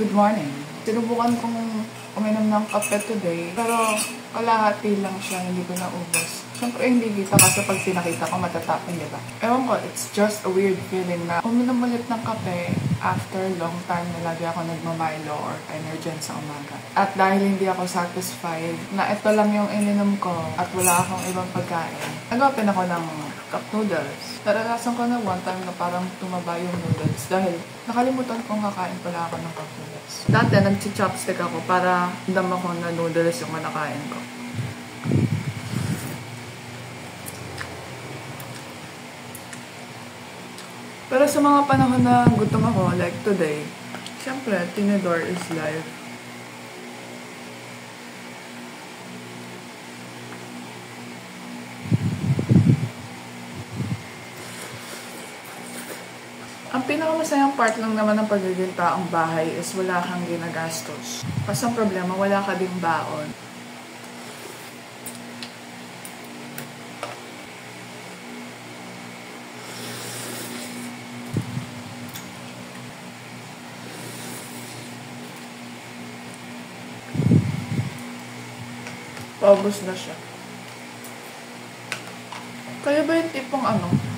Good morning. Sinubukan kong uminom ng kape today, pero kalahati lang siya, hindi ko naubos. Siyempre hindi kita kasi pag sinakita ko matatapon, diba? Ewan ko, it's just a weird feeling na uminom ulit ng kape after long time na lagi ako nagmamilo or Energen sa umaga. At dahil hindi ako satisfied na ito lang yung ininom ko at wala akong ibang pagkain, nag-open ako ng cup noodles. Naranasan ko na one time na parang tumaba yung noodles dahil nakalimutan kong kakain pala ako ng cup noodles. Dati nag-chopstick ako para dama ko na noodles yung manakain ko. Pero sa mga panahon na gutom ako, like today, syempre, Tinidor is life. Ang pinakamasayang part lang naman ng pagiging taong bahay is wala kang ginagastos. Kasi ang problema, wala ka ding baon. Paubos na siya. Kaya ba yung tipong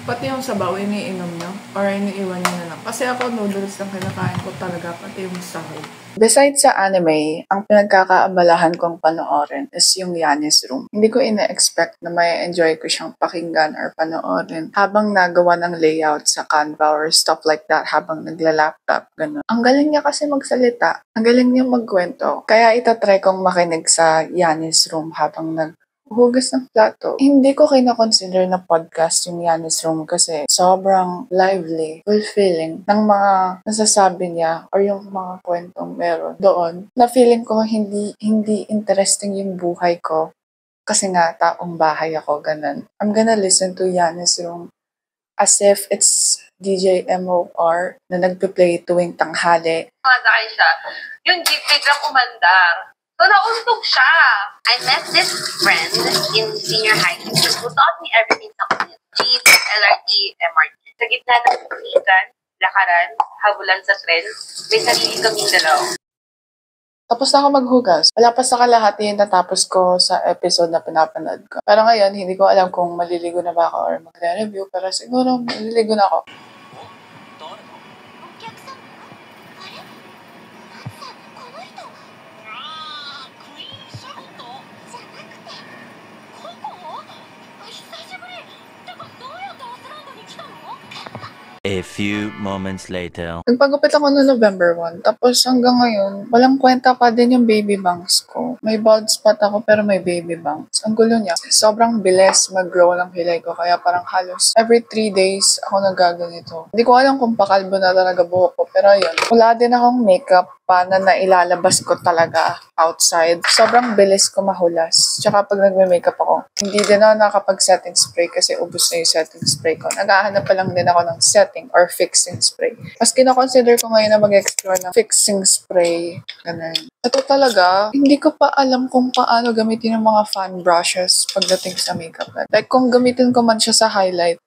pati yung sabaw, iniinom nyo? Or iniiwan nyo na lang? Kasi ako, noodles lang kinakain ko talaga, pati yung sahog. Besides sa anime, ang pinagkakaabalahan kong panoorin is yung Yanis Room. Hindi ko ina-expect na may enjoy ko siyang pakinggan or panoorin habang nagawa ng layout sa Canva or stuff like that habang nagla-laptop, gano'n. Ang galing niya kasi magsalita. Ang galing niya magkwento. Kaya itatry kong makinig sa Yanis Room habang hugas ng plato. Hindi ko kina-consider na podcast yung Yanis Room kasi sobrang lively, fulfilling ng mga nasasabi niya or yung mga kwentong meron doon na feeling ko hindi interesting yung buhay ko kasi nga taong bahay ako, ganun. I'm gonna listen to Yanis Room as if it's DJ MOR na nagpe-play tuwing tanghali. Masakay siya. Yung jeep biglang umandar. So, nauntog siya. I met this friend in senior high school who taught me everything sa commute. Jeep, LRT, MRT. Sa gitna ng tulisan, lakaran, habulan sa tren, may sarili kaming dalaw. Tapos na ako maghugas. Wala pa sa kalahati yung natapos ko sa episode na pinapanood ko. Pero ngayon, hindi ko alam kung maliligo na ba ako or magre-review. Pero siguro, maliligo na ako. A few moments later. Nagpagupit ako noong November 1. Tapos hanggang ngayon, walang kwenta pa din yung baby bangs ko. May bald spot ako pero may baby bangs. Ang gulo niya. Sobrang bilis mag-grow ng hilay ko. Kaya parang halos every 3 days ako nagaganito. Hindi ko alam kung pakalbo na talaga buhok ko. Pero ayun, wala din akong makeup pa na nailalabas ko talaga outside. Sobrang bilis ko mahulas. Tsaka pag nagme-makeup ako, hindi din ako nakapag-setting spray kasi ubos na yung setting spray ko. Naghahanap pa lang din ako ng setting or fixing spray. Mas kina-consider ko ngayon na mag-explore ng fixing spray. Ganun. Ito talaga, hindi ko pa alam kung paano gamitin yung mga fan brushes pagdating sa makeup. Like kung gamitin ko man siya sa highlight,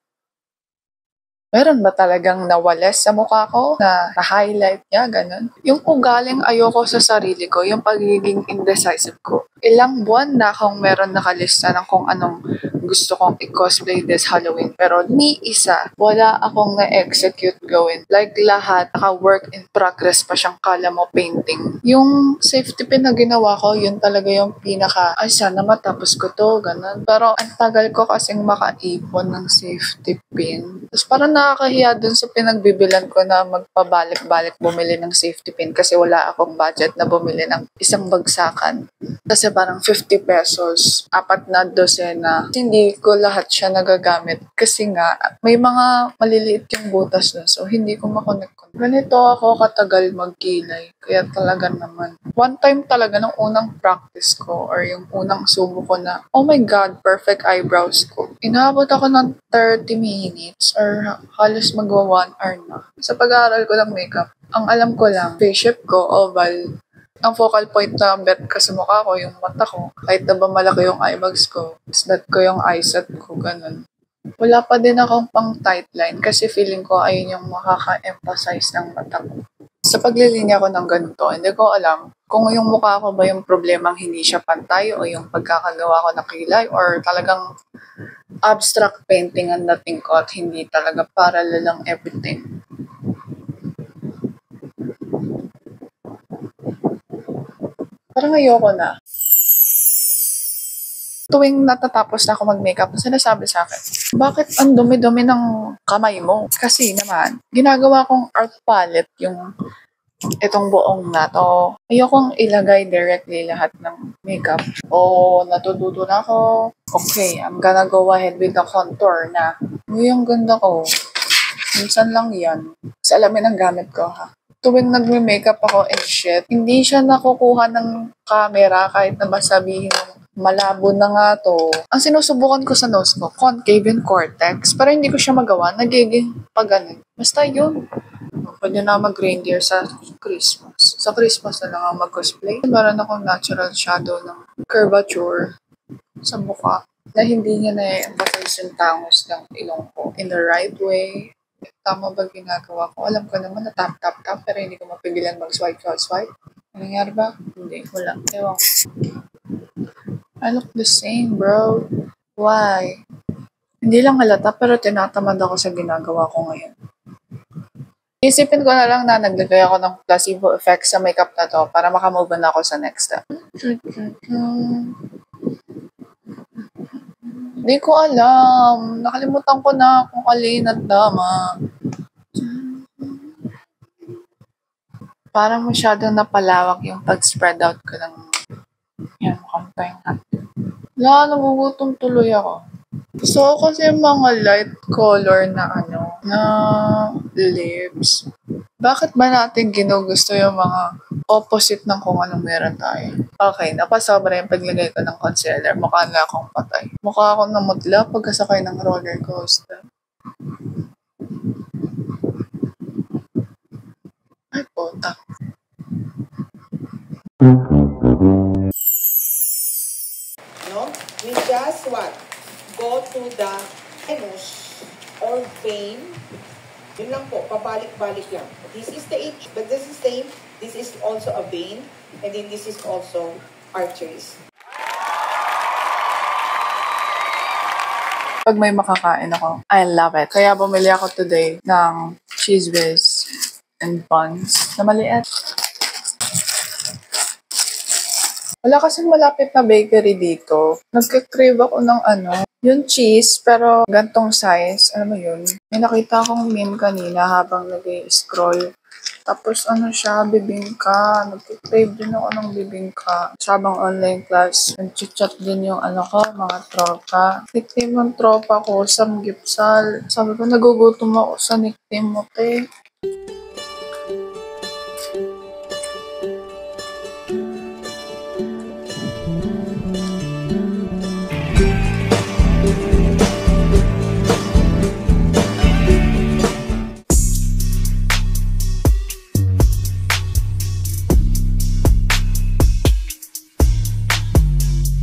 meron ba talagang nawales sa mukha ko na highlight niya, ganun? Yung ugaling ayoko sa sarili ko, yung pagiging indecisive ko. Ilang buwan na akong meron nakalista ng kung anong gusto kong i-cosplay this Halloween. Pero ni isa, wala akong na-execute gawin. Like lahat, naka-work in progress pa siyang kala mo painting. Yung safety pin na ginawa ko, yun talaga yung pinaka, ay sana matapos ko to, ganun. Pero ang tagal ko kasing makaipon ng safety pin. Tapos parang nakakahiya dun sa pinagbibilan ko na magpabalik-balik bumili ng safety pin kasi wala akong budget na bumili ng isang bagsakan. Kasi parang 50 pesos, 4 na dosena. Hindi ko lahat siya nagagamit kasi nga may mga maliliit yung butas nun so hindi ko makonect. Ganito ako katagal magkilay. Kaya talaga naman. One time talaga nung unang practice ko or yung unang subo ko na, oh my God, perfect eyebrows ko. Inaabot ako ng 30 minutes or halos magwa 1 hour na. Sa pag-aaral ko ng makeup, ang alam ko lang, face shape ko, oval. Ang focal point na bet ko sa mukha ko, yung mata ko. Kahit na ba malaki yung eyebags ko, bet ko yung eyeset ko, ganun. Wala pa din akong pang tight line kasi feeling ko ayun yung makaka-emphasize ng mata ko. Sa paglilinya ko ng ganito, hindi ko alam kung yung mukha ko ba yung problemang hindi siya pantay o yung pagkakagawa ko ng kilay or talagang abstract painting ang dating ko at hindi talaga parallel lang everything. Parang ayoko na. Tuwing natatapos na ako mag-makeup, sinasabi sa akin, bakit ang dumi-dumi ng kamay mo? Kasi naman, ginagawa kong art palette yung itong buong na to. Ayokong ilagay directly lahat ng makeup. O natututo na ako. Okay, I'm gonna go ahead with the contour na. Yung ganda ko. Minsan lang yan. Sa alamin ang gamit ko ha. Tuwing nagme-makeup ako and shit, hindi siya nakukuha ng camera kahit na ba sabihin malabo na nga to. Ang sinusubukan ko sa nose ko, concave and cortex, pero hindi ko siya magawa, nagiging pag ganun. Basta yun. Pwede na mag-reindeer sa Christmas. Sa Christmas na lang ako mag-cosplay. Meron akong natural shadow ng curvature sa mukha na hindi niya na-emphasize yung tangos ng ilong ko in the right way. Tama ba ginagawa ko? Alam ko naman na tap pero hindi ko mapigilan mag-swipe. Nangyari ba? Hindi. Wala. Ewan ko. I look the same, bro. Why? Hindi lang halata pero tinatamad ako sa ginagawa ko ngayon. Isipin ko na lang na naglagay ako ng placebo effect sa makeup na to para makamove na ako sa next step. Hindi ko alam. Nakalimutan ko na kung alin at tama. Parang masyadong napalawak yung pag-spread out ko ng yan, mukhang pahinga. Wala, nagugutom tuloy ako. Gusto ko kasi mga light color na na lips. Bakit ba natin ginugusto yung mga opposite ng kung anong meron tayo? Okay, napasobra yung paglagay ko ng concealer. Mukha na akong patay. Mukha akong namutla pagkasakay ng roller coaster. Ay, puta. No? We just what? Go to the anus or vein. Yun lang po, pabalik-balik lang. This is the H, but this is same. This is also a vein, and then this is also arteries. Pag may makakain ako, I love it. Kaya bumili ako today ng cheese whiz and buns na maliit. Wala kasing malapit na bakery dito. Nagka-crave ako ng yung cheese, pero gantong size. Alam mo yun? May nakita akong meme kanina habang nag-scroll. Tapos siya, bibingka. Nagka-crave din ako ng bibingka. Sabang online class, nag-chat din yung mga tropa. Nickname ng tropa ko, Samgyupsal. Sabi ko, nagugutom ako sa nickname mo, te.